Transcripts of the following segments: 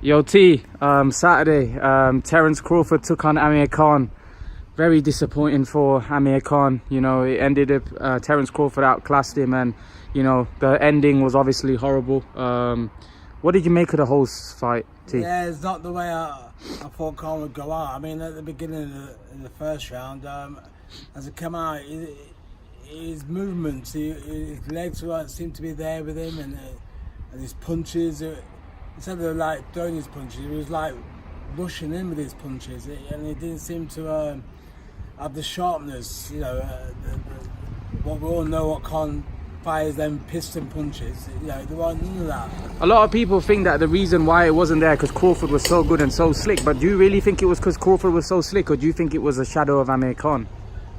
Yo T, Saturday, Terence Crawford took on Amir Khan. Very disappointing for Amir Khan. You know, it ended up Terence Crawford outclassed him, and you know the ending was obviously horrible. What did you make of the whole fight, T? Yeah, it's not the way I thought Khan would go out. I mean, at the beginning of the first round, as it came out, his movements, his legs seemed to be there with him, and his punches. Instead of like throwing his punches, he was like rushing in with his punches, and he didn't seem to have the sharpness. You know, what we all know what Khan fires them piston punches. You know, there wasn't none of that. A lot of people think that the reason why it wasn't there because Crawford was so good and so slick. But do you really think it was because Crawford was so slick, or do you think it was a shadow of Amir Khan?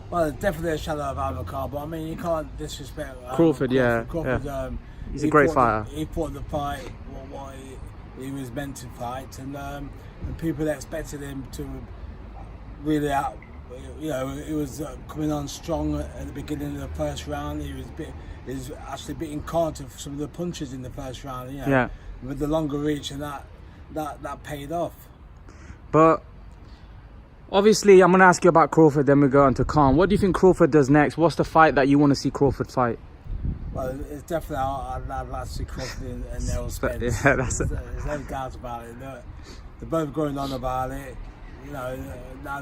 Well, it's definitely a shadow of Amir Khan, but I mean, you can't disrespect Crawford. Crawford, yeah. He's a great fighter. He fought the fight what he was meant to fight, and people expected him to really out. You know, he was coming on strong at the beginning of the first round. He was actually beating Khan to some of the punches in the first round. You know, yeah. With the longer reach, and that paid off. But obviously, I'm going to ask you about Crawford, then we go on to Khan. What do you think Crawford does next? What's the fight that you want to see Crawford fight? Well, it's definitely I'd like to see Crawford and Neil Spence. Yeah, there's no doubt about it. They're both going on about it. You know, now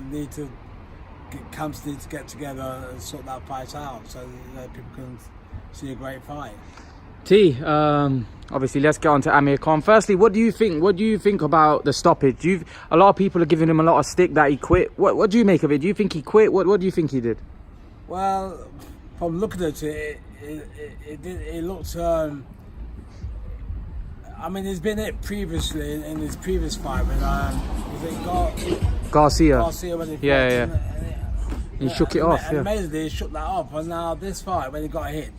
camps need to get together and sort that fight out, so people can see a great fight. T, obviously, let's get on to Amir Khan. Firstly, what do you think? What do you think about the stoppage? A lot of people are giving him a lot of stick that he quit. What do you make of it? Do you think he quit? What do you think he did? Well, from looking at it, it looked. I mean, he's been it previously in his previous fight with was it Garcia when he fought, yeah. He shook it off. Yeah. Amazingly, he shook that off. And now this fight, when he got hit,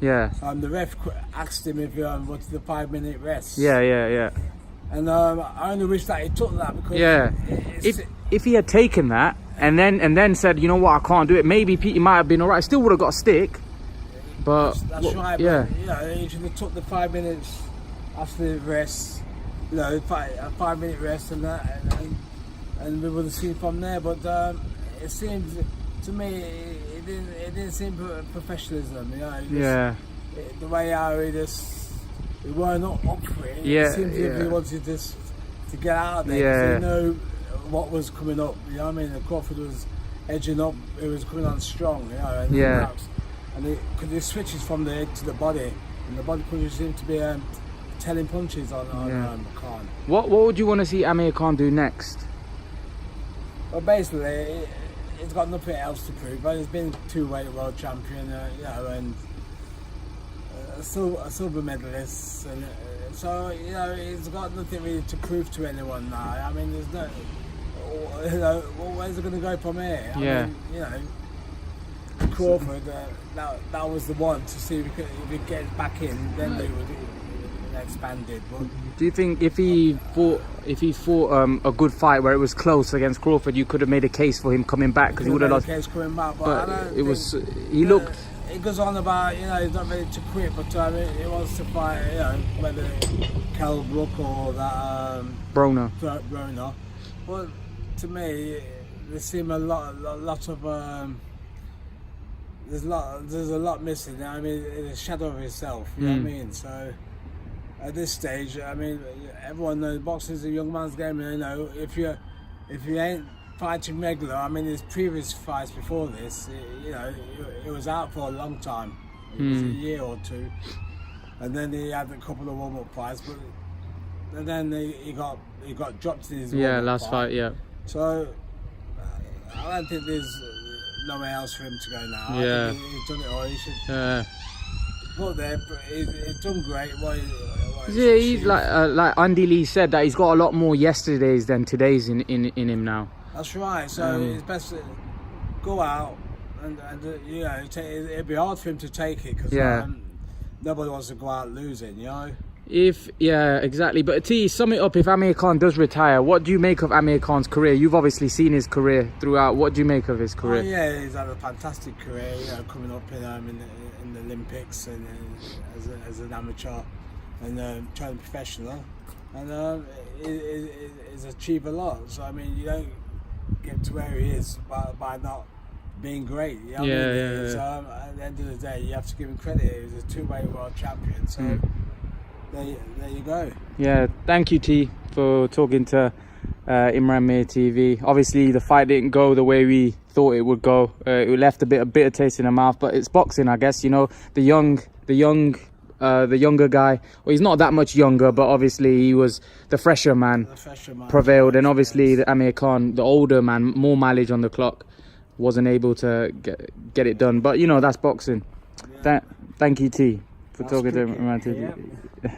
yeah. The ref asked him if he wanted the 5-minute rest. Yeah. And I only wish that he took that because if he had taken that and then said, you know what, I can't do it, maybe he might have been alright. Still would have got a stick. But that's right. Yeah. But, you know, he should have took the 5 minutes after the rest. You know, a 5-minute rest and that, and we would have seen from there. But it seemed to me it didn't seem professionalism. You know, the way how he weren't up for it. It seemed as if he wanted to get out of there because he knew what was coming up. You know what I mean? Crawford was edging up. He was coming on strong. You know, and because he switches from the head to the body, and the body punches seem to be telling punches on Khan. What would you want to see Amir Khan do next? Well, basically, he's got nothing else to prove. But he's been two-weight world champion, you know, and a silver medalist, and so you know he's got nothing really to prove to anyone now. I mean, there's no, you know, where's it going to go from here? I mean, you know, Crawford, that was the one to see if he gets back in, then they would expand it. But do you think if he fought a good fight where it was close against Crawford, you could have made a case for him coming back because he would have lost? Case coming back, but it was he looked. He goes on about, you know, he's not ready to quit, but he wants to fight, you know, whether Kell Brook or that Broner. But to me, there seem a lot of there's a lot missing. I mean, in the shadow of himself. You know what I mean? So at this stage, I mean, everyone knows boxing is a young man's game. You know, if you ain't fighting regular, I mean, his previous fights before this, you know, it was out for a long time. It was a year or two, and then he had a couple of warm-up fights, and then he got dropped in his last fight. Yeah. So I don't think there's nowhere else for him to go now. Yeah. I think he's done it all. He should go there. But he's done great. He's like Andy Lee said that he's got a lot more yesterdays than today's in him now. That's right. So it's best to go out and you know, it'd be hard for him to take it because nobody wants to go out losing. You know. Exactly. But T, sum it up. If Amir Khan does retire, what do you make of Amir Khan's career? You've obviously seen his career throughout. What do you make of his career? Oh, yeah, he's had a fantastic career. You know, coming up in the Olympics and as an amateur and training professional. and he's achieved a lot. So I mean, you don't get to where he is by not being great. You know what I mean? So at the end of the day, you have to give him credit. He's a two-way world champion. So there you go. Yeah, thank you, T, for talking to Imran Mir TV. Obviously, the fight didn't go the way we thought it would go. It left a bitter taste in the mouth, but it's boxing, I guess. You know, the younger guy. Well, he's not that much younger, but obviously he was the fresher man. Prevailed, and obviously the Amir Khan, the older man, more mileage on the clock, wasn't able to get it done. But you know, that's boxing. Yeah. Thank you, T, for That's talking to cricket, Imran TV. yeah.